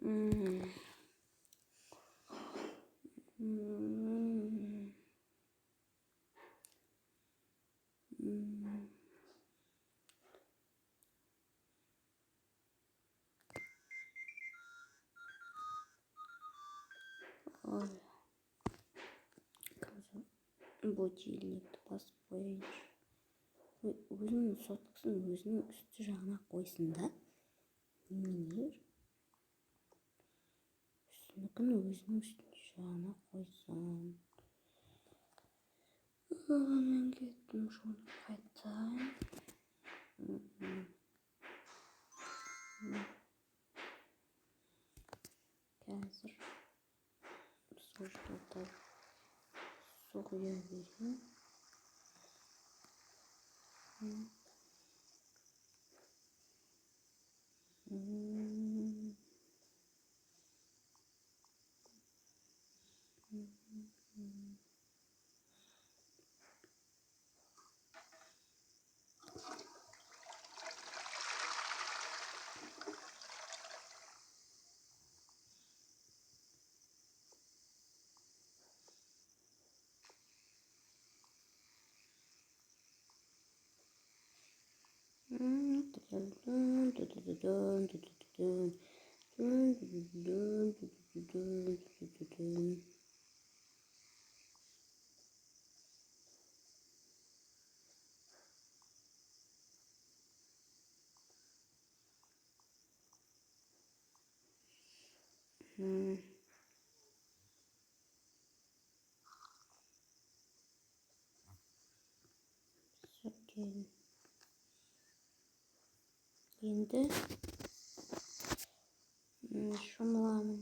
음. 음. Ой, 뭐지 일렉트 басып қояйыншы. Өзінің соткасын өзінің үсті жағына қойсында. Немене? Үстінікін өзінің үсті жағына қойсын. Мен кеттім, шоны қайтайын. Қазір сол жерде су құя берейін. Енді шомыламын.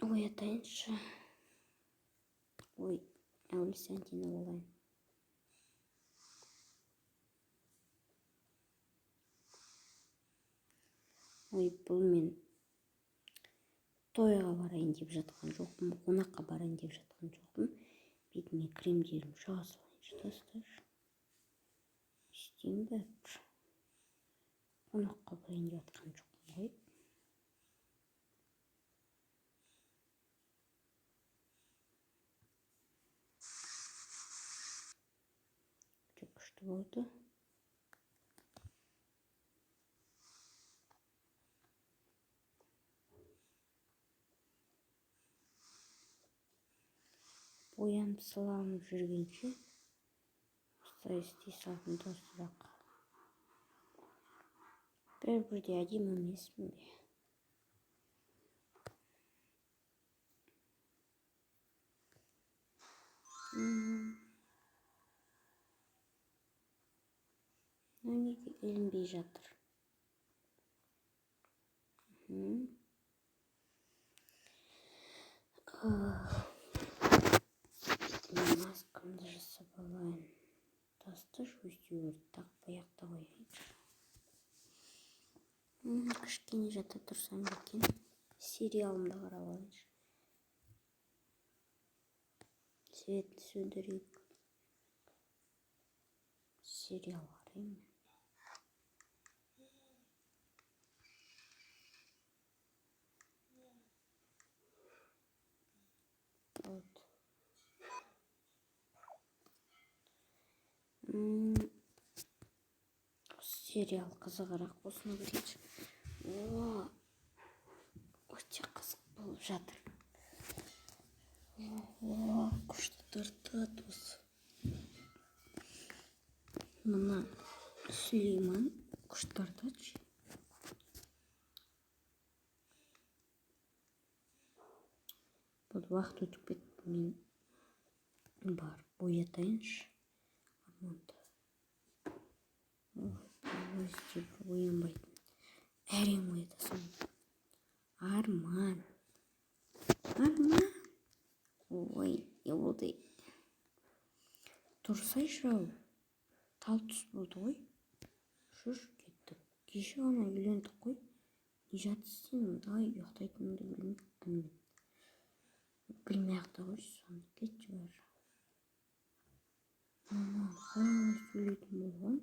Оятайыншы. Ой, әуелі сәндені болайын. Ой, бұл мен тойға барайын деп жатқан жоқпын, қонаққа барайын деп жатқан жоқпын. Бетіме кремдерім шыға салайыншы, тастайыншы. Істейін бәрі. Қонаққа барайын деп жатқан жоқпын ғой. Күшті болды. Боянып сыланып жүргенше осылай істей салдым дұрысырақ. Бәрібір де әдемі емеспін бе? Неге ілінбей жатыр? Маскамды жасап алайын. Тастыш өздерді тақпай аяқта қояйыншы. Кішкене жата тұрсам екен. Сериалымды қарап алайыншы. Светті сөндірейік. Сериал қараймын. Вот. Сериал қызығырақ осыны көрейінші. Өте қызық болып жатыр. Күшті тартады осы. Мына Сүлейман күшті тартады. Болды, уақыт өтіп кетті. Мен барып боятайыншы арманды. Өстіп оянбайтын. Әрең оятасың. Арман. Ой, болды. Тұрсайшы ау. Тал түс болды ғой. Жүр, кеттік. Кеше ғана үйлендік қой. Не жатсың? Давай ұйықтайтынымды білмеймін. Білмей-ақ та қойшы соны. Кетші бар. Мама, қалай сөйлейтін болған?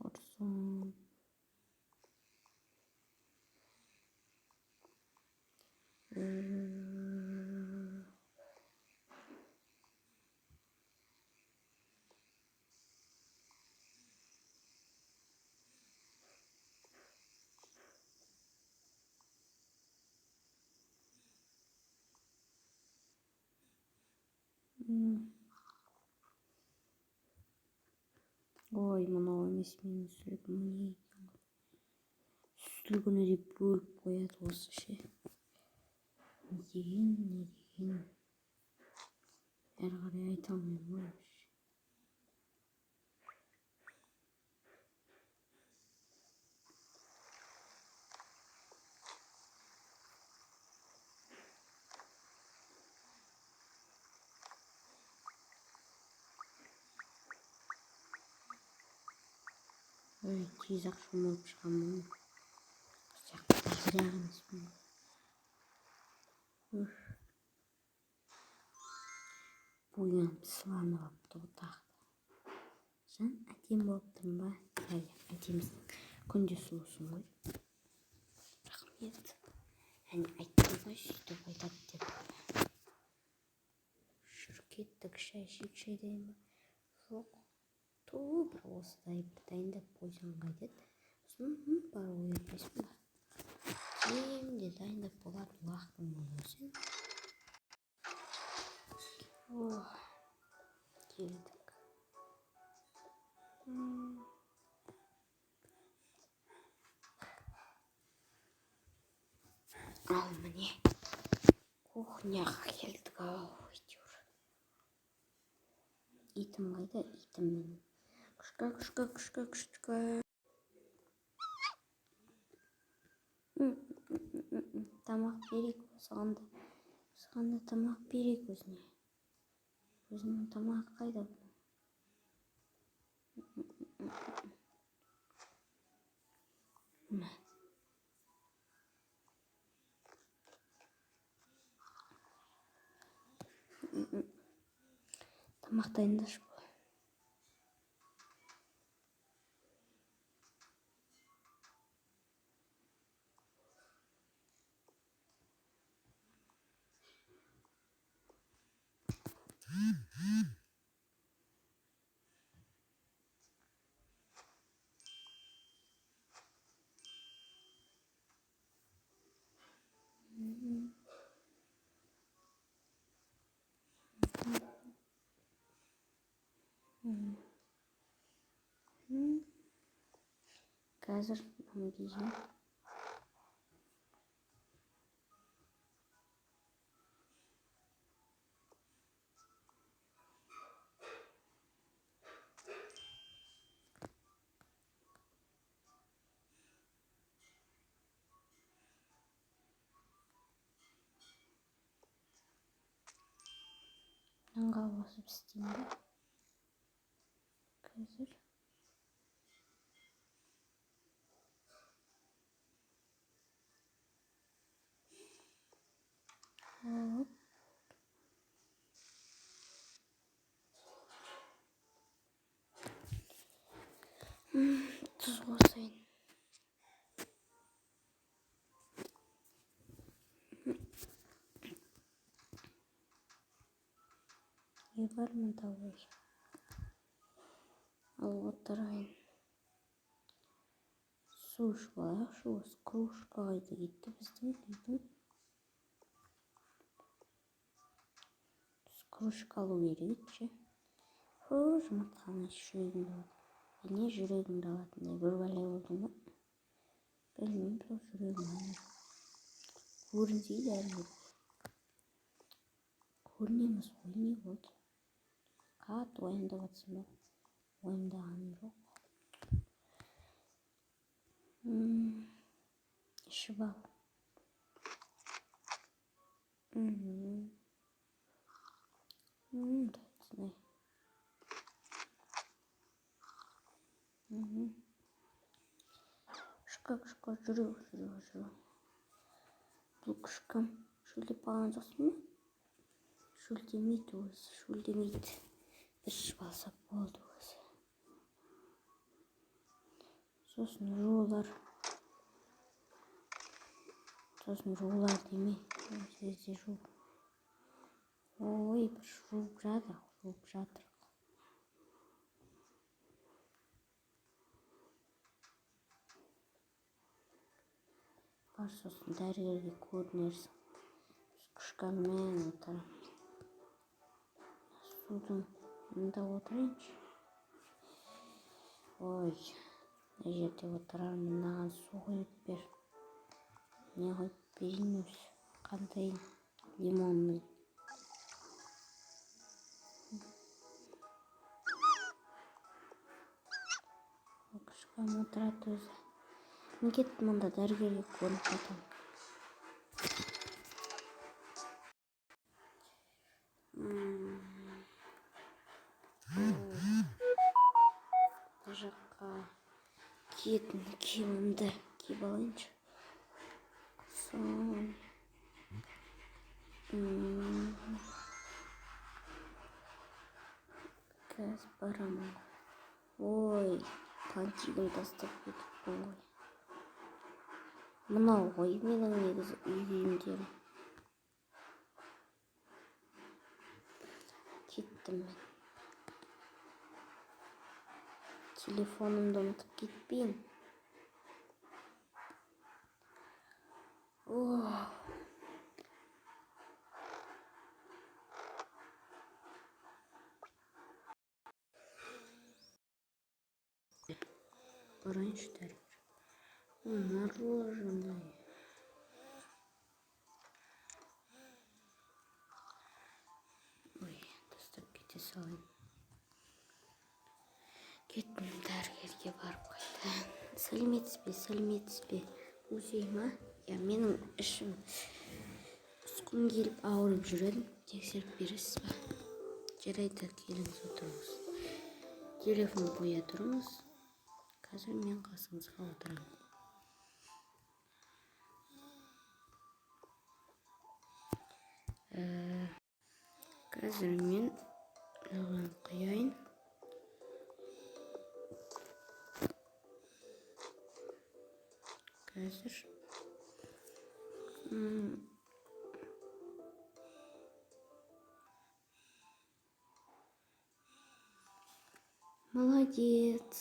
Құрсын. Ой, мынау емес менің сүлігім не екен ғой. Сүлігіні деп бөліп қояды осы ше. Не деген. Әрі қарай айта алмаймын ғой. Ой, тез-ақ шомылып шығамын. Бірақ емеспін. Боянып сыланып апты ғой тағы. Жан, әдем болып тұрмын ба? Әдемісің. Күнде сұлусың ғой. Рахмет. Әне айттым ғой, сөйтіп айтады деп. Жүр, кеттік, шай ішейік, шай дайын ба? Жоқ. Бір осыдай бір дайындап қойсаң қайтеді. Сосын бар оятпайсың ба? Кемде дайындап болады, уақытың болсын. Келдік. Ал міне. Кухняға келдік ау. Итім қайда? Итім менің. Күшка. Тамақ берейік осыған да тамақ берейік өзіне. Өзінің тамағы қайда бұның? Тамақ дайындашы бұл. Қазір кейжін. Нанға басып істеймін ба? Қазір. Тұз қосайын. Не бар мұнда ой? Ал отырайын. Су кружка алайықшы. Осы кружка қайда кетті біздің үйдің? Кружка алу керек ше. Жұмыртқаның жүрегіңді алды. Не жүрегіңді алатындай бір бәле болдың ба? Білмеймін, бірақ жүрегім ана. Көрінсейді әрі. Көрінеміз ғой, не болды? Қатты уайымдап жатсың ба? Уайымдағаным жоқ. Ішіп ал. Тәттісіне. Шыққа, жүру. Бұл күшкім. Шөлдеп алған жоқсың ба? Шөлдемейді. Бір ішіп алсақ болды өзі. Сосын жуылар деме. Сөзде жу. Ой, бір жуып жатыр. Бар сосын дәрігерге көрінерсің. Күшкәнмен отырамыз. Судың мұнда отырайыншы. Ой, мына жерде отырармын. Мынаған су құйып бер. Не құйып берейін өзі? Қандай лимонный? Күшкән отырады өзі. Мен кеттім мұнда дәрігерге көрініп жатам. Бұл жаққа киетін киімімді киіп алайыншы. Қазір барамын. Ой, пантигін тастап кетіппін ғой. Мынау ғой менің негізі үй киімдерім. Кеттім мен. Телефонымды ұмытып кетпейін. Барайыншы дәрігер. Мороженое. Ой, тастап кете салайын. Кеттім дәрігерге барып қайтайын. Сәлеметсіз бе? Өзей ма? Менің ішім ұсқым келіп ауырып жүреді. Тексеріп бересіз ба? Жарайды, келіңіз отырыңыз. Телефон қоя тұрыңыз. Қазір мен қасыңызға отырамын. Қазір мен оған қояйын. Қазір молодец.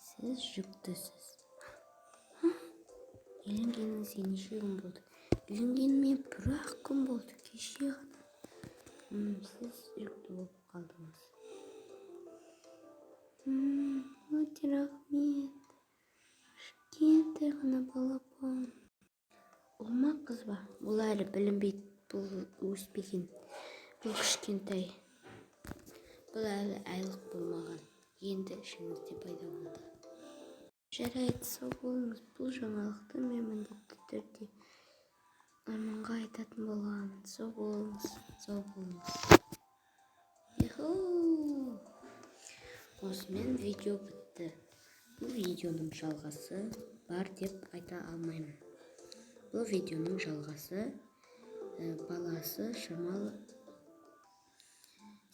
Сіз жүктісіз. Үйленгеніңізге неше күн болды? Үйленгеніме 1-ақ күн болды, кеше ғана. Сіз жүкті болып қалдыңыз. Өте рахмет. Кішкентай ғана балапан. Ұл ма қыз ба? Бұл әлі білінбейді, бұл өспеген. Бұл кішкентай. Бұл әлі айлық болмаған. Енді ішіңізде пайда болды. Жарайды, сау болыңыз. Бұл жаңалықты мен міндетті түрде Арманға айтатын боламын. Сау болыңыз. Осымен видео бітті. Бұл видеоның жалғасы бар деп айта алмаймын. Бұл видеоның жалғасы баласы шамалы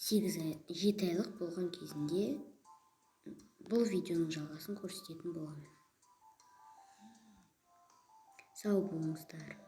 7 айлық болған кезінде бұл видеоның жалғасын көрсететін боламын. Сау болыңыздар.